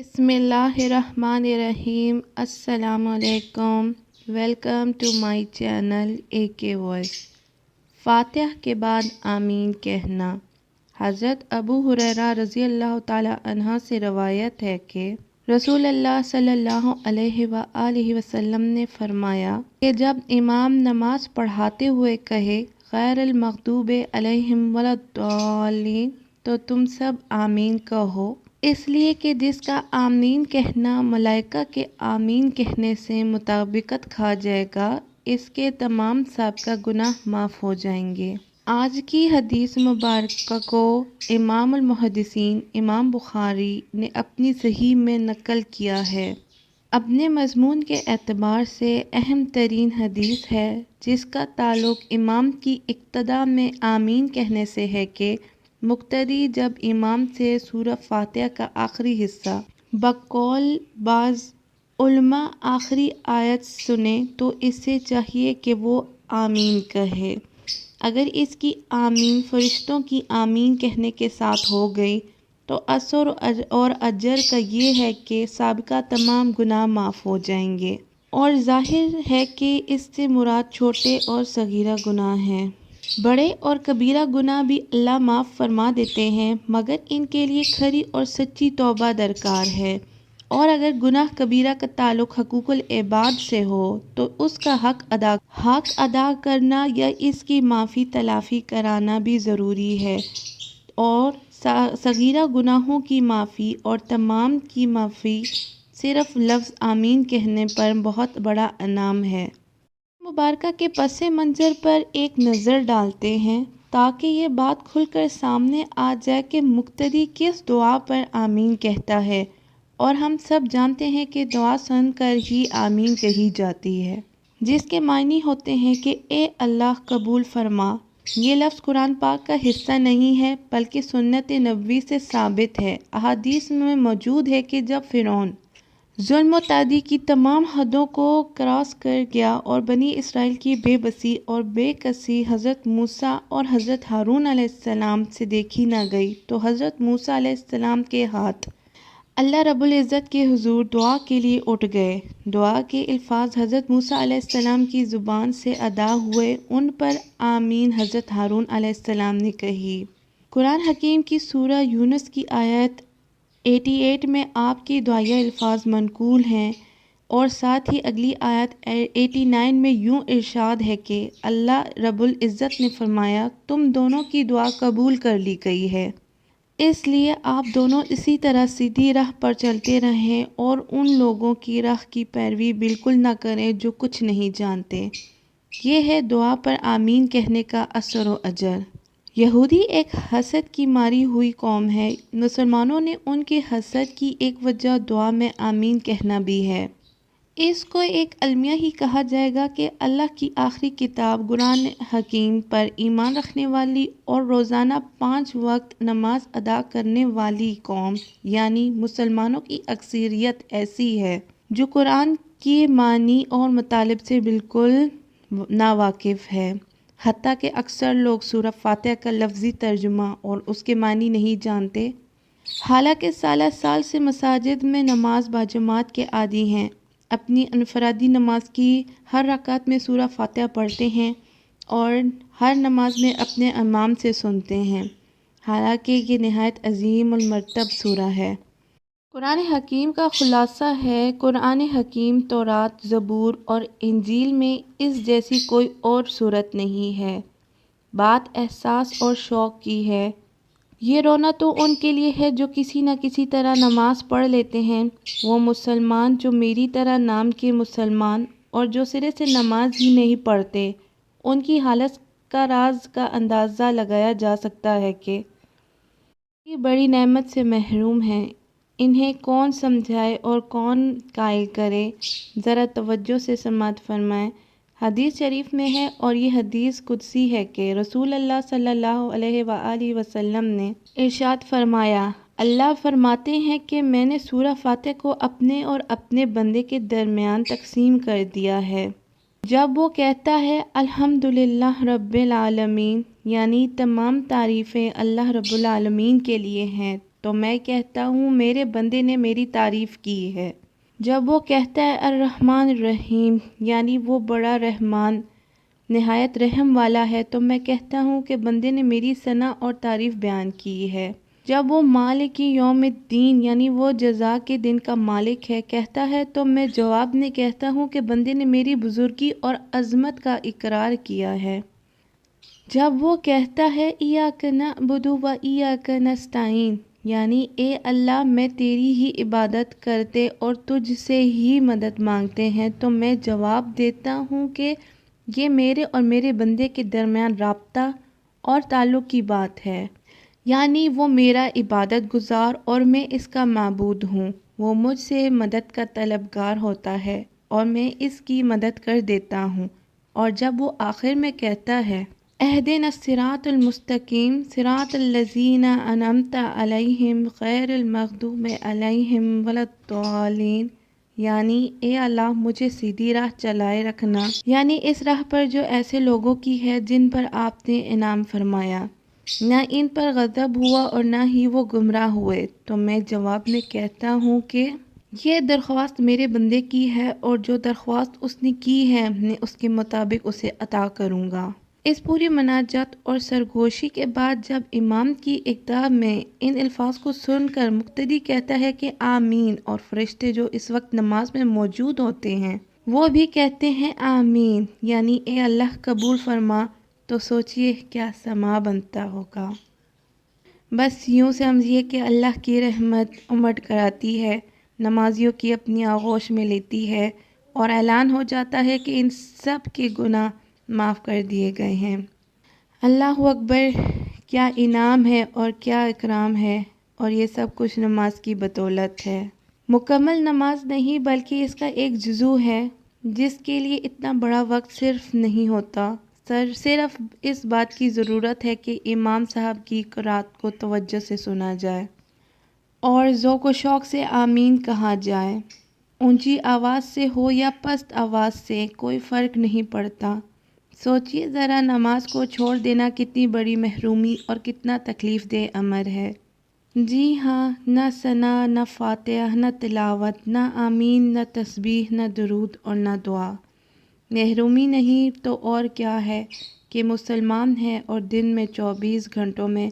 بسم اللہ الرحمن الرحیم۔ السلام علیکم، ویلکم ٹو مائی چینل اے کے وائس۔ فاتحہ کے بعد آمین کہنا۔ حضرت ابو ہریرہ رضی اللہ تعالی عنہ سے روایت ہے کہ رسول اللہ صلی اللہ علیہ وآلہ وسلم نے فرمایا کہ جب امام نماز پڑھاتے ہوئے کہے غیر المغضوب علیہم ولا الضالین تو تم سب آمین کہو، اس لیے کہ جس کا آمین کہنا ملائکہ کے آمین کہنے سے مطابقت کھا جائے گا، اس کے تمام سابقہ گناہ معاف ہو جائیں گے۔ آج کی حدیث مبارکہ کو امام المحدثین امام بخاری نے اپنی صحیح میں نقل کیا ہے۔ اپنے مضمون کے اعتبار سے اہم ترین حدیث ہے، جس کا تعلق امام کی اقتداء میں آمین کہنے سے ہے کہ مقتدی جب امام سے سورہ فاتحہ کا آخری حصہ بقول بعض علماء آخری آیت سنے تو اسے چاہیے کہ وہ آمین کہے۔ اگر اس کی آمین فرشتوں کی آمین کہنے کے ساتھ ہو گئی تو اثر اور اجر کا یہ ہے کہ سابقہ تمام گناہ معاف ہو جائیں گے، اور ظاہر ہے کہ اس سے مراد چھوٹے اور صغیرہ گناہ ہیں۔ بڑے اور کبیرہ گناہ بھی اللہ معاف فرما دیتے ہیں، مگر ان کے لیے کھری اور سچی توبہ درکار ہے، اور اگر گناہ کبیرہ کا تعلق حقوق العباد سے ہو تو اس کا حق ادا کرنا یا اس کی معافی تلافی کرانا بھی ضروری ہے، اور صغیرہ گناہوں کی معافی اور تمام کی معافی صرف لفظ آمین کہنے پر بہت بڑا انعام ہے۔ مبارکہ کے پس منظر پر ایک نظر ڈالتے ہیں تاکہ یہ بات کھل کر سامنے آ جائے کہ مقتدی کس دعا پر آمین کہتا ہے، اور ہم سب جانتے ہیں کہ دعا سن کر ہی آمین کہی جاتی ہے، جس کے معنی ہوتے ہیں کہ اے اللہ قبول فرما۔ یہ لفظ قرآن پاک کا حصہ نہیں ہے بلکہ سنت نبوی سے ثابت ہے۔ احادیث میں موجود ہے کہ جب فرعون ظلم و تعدی کی تمام حدوں کو کراس کر گیا اور بنی اسرائیل کی بے بسی اور بے کسی حضرت موسیٰ اور حضرت ہارون علیہ السلام سے دیکھی نہ گئی تو حضرت موسیٰ علیہ السلام کے ہاتھ اللہ رب العزت کے حضور دعا کے لیے اٹھ گئے۔ دعا کے الفاظ حضرت موسیٰ علیہ السلام کی زبان سے ادا ہوئے، ان پر آمین حضرت ہارون علیہ السلام نے کہی۔ قرآن حکیم کی سورہ یونس کی آیت 88 میں آپ کی دعائیہ الفاظ منقول ہیں، اور ساتھ ہی اگلی آیت 89 میں یوں ارشاد ہے کہ اللہ رب العزت نے فرمایا تم دونوں کی دعا قبول کر لی گئی ہے، اس لیے آپ دونوں اسی طرح سیدھی راہ پر چلتے رہیں اور ان لوگوں کی راہ کی پیروی بالکل نہ کریں جو کچھ نہیں جانتے۔ یہ ہے دعا پر آمین کہنے کا اثر و اجر۔ یہودی ایک حسد کی ماری ہوئی قوم ہے۔ مسلمانوں نے ان کے حسد کی ایک وجہ دعا میں آمین کہنا بھی ہے۔ اس کو ایک المیہ ہی کہا جائے گا کہ اللہ کی آخری کتاب قرآن حکیم پر ایمان رکھنے والی اور روزانہ 5 وقت نماز ادا کرنے والی قوم یعنی مسلمانوں کی اکثریت ایسی ہے جو قرآن کے معنی اور مطالب سے بالکل ناواقف ہے، حتیٰ کہ اکثر لوگ سورہ فاتحہ کا لفظی ترجمہ اور اس کے معنی نہیں جانتے، حالانکہ سالہ سال سے مساجد میں نماز باجماعت کے عادی ہیں، اپنی انفرادی نماز کی ہر رکعت میں سورہ فاتحہ پڑھتے ہیں اور ہر نماز میں اپنے امام سے سنتے ہیں، حالانکہ یہ نہایت عظیم المرتبہ سورہ ہے۔ قرآن حکیم کا خلاصہ ہے، قرآن حکیم تورات، زبور اور انجیل میں اس جیسی کوئی اور صورت نہیں ہے۔ بات احساس اور شوق کی ہے۔ یہ رونا تو ان کے لیے ہے جو کسی نہ کسی طرح نماز پڑھ لیتے ہیں، وہ مسلمان جو میری طرح نام کے مسلمان اور جو سرے سے نماز ہی نہیں پڑھتے، ان کی حالت کا راز کا اندازہ لگایا جا سکتا ہے کہ یہ بڑی نعمت سے محروم ہیں، انہیں کون سمجھائے اور کون قائل کرے۔ ذرا توجہ سے سماعت فرمائیں۔ حدیث شریف میں ہے، اور یہ حدیث قدسی ہے کہ رسول اللہ صلی اللہ علیہ وآلہ وسلم نے ارشاد فرمایا، اللہ فرماتے ہیں کہ میں نے سورہ فاتحہ کو اپنے اور اپنے بندے کے درمیان تقسیم کر دیا ہے۔ جب وہ کہتا ہے الحمدللہ رب العالمین، یعنی تمام تعریفیں اللہ رب العالمین کے لیے ہیں، تو میں کہتا ہوں میرے بندے نے میری تعریف کی ہے۔ جب وہ کہتا ہے الرحمن الرحیم یعنی وہ بڑا رحمان نہایت رحم والا ہے، تو میں کہتا ہوں کہ بندے نے میری ثنا اور تعریف بیان کی ہے۔ جب وہ مالک یوم الدین یعنی وہ جزا کے دن کا مالک ہے کہتا ہے، تو میں جواب میں کہتا ہوں کہ بندے نے میری بزرگی اور عظمت کا اقرار کیا ہے۔ جب وہ کہتا ہے ایاک نعبد و ایاک نستعین یعنی اے اللہ میں تیری ہی عبادت کرتے اور تجھ سے ہی مدد مانگتے ہیں، تو میں جواب دیتا ہوں کہ یہ میرے اور میرے بندے کے درمیان رابطہ اور تعلق کی بات ہے، یعنی وہ میرا عبادت گزار اور میں اس کا معبود ہوں۔ وہ مجھ سے مدد کا طلبگار ہوتا ہے اور میں اس کی مدد کر دیتا ہوں۔ اور جب وہ آخر میں کہتا ہے اہدنا الصراط المستقیم صراط الذین انعمت علیہم غیر المغضوب علیہم ولا الضالین یعنی اے اللہ مجھے سیدھی راہ چلائے رکھنا، یعنی اس راہ پر جو ایسے لوگوں کی ہے جن پر آپ نے انعام فرمایا، نہ ان پر غضب ہوا اور نہ ہی وہ گمراہ ہوئے۔ تو میں جواب میں کہتا ہوں کہ یہ درخواست میرے بندے کی ہے اور جو درخواست اس نے کی ہے میں اس کے مطابق اسے عطا کروں گا۔ اس پوری مناجات اور سرگوشی کے بعد جب امام کی ابتدا میں ان الفاظ کو سن کر مقتدی کہتا ہے کہ آمین، اور فرشتے جو اس وقت نماز میں موجود ہوتے ہیں وہ بھی کہتے ہیں آمین یعنی اے اللہ قبول فرما، تو سوچئے کیا سما بنتا ہوگا۔ بس یوں سمجھیے کہ اللہ کی رحمت امٹ کر آتی ہے، نمازیوں کی اپنی آغوش میں لیتی ہے اور اعلان ہو جاتا ہے کہ ان سب کے گناہ معاف کر دیے گئے ہیں۔ اللہ اکبر، کیا انعام ہے اور کیا اکرام ہے، اور یہ سب کچھ نماز کی بدولت ہے۔ مکمل نماز نہیں بلکہ اس کا ایک جزو ہے جس کے لیے اتنا بڑا وقت صرف نہیں ہوتا، صرف اس بات کی ضرورت ہے کہ امام صاحب کی قرات کو توجہ سے سنا جائے اور ذوق و شوق سے آمین کہا جائے۔ اونچی آواز سے ہو یا پست آواز سے کوئی فرق نہیں پڑتا۔ سوچئے ذرا نماز کو چھوڑ دینا کتنی بڑی محرومی اور کتنا تکلیف دہ امر ہے۔ جی ہاں، نہ ثنا، نہ فاتحہ، نہ تلاوت، نہ آمین، نہ تسبیح، نہ درود اور نہ دعا۔ محرومی نہیں تو اور کیا ہے کہ مسلمان ہے اور دن میں 24 گھنٹوں میں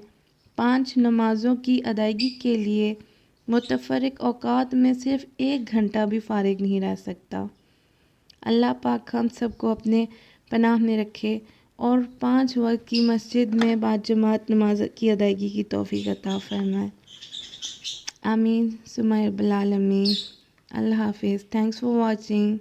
5 نمازوں کی ادائیگی کے لیے متفرق اوقات میں صرف 1 گھنٹہ بھی فارغ نہیں رہ سکتا۔ اللہ پاک ہم سب کو اپنے پناہ میں رکھے اور 5 وقت کی مسجد میں باجماعت نماز کی ادائیگی کی توفیق عطا فرمائے۔ آمین ثم رب العالمین۔ اللہ حافظ۔ Thanks for watching.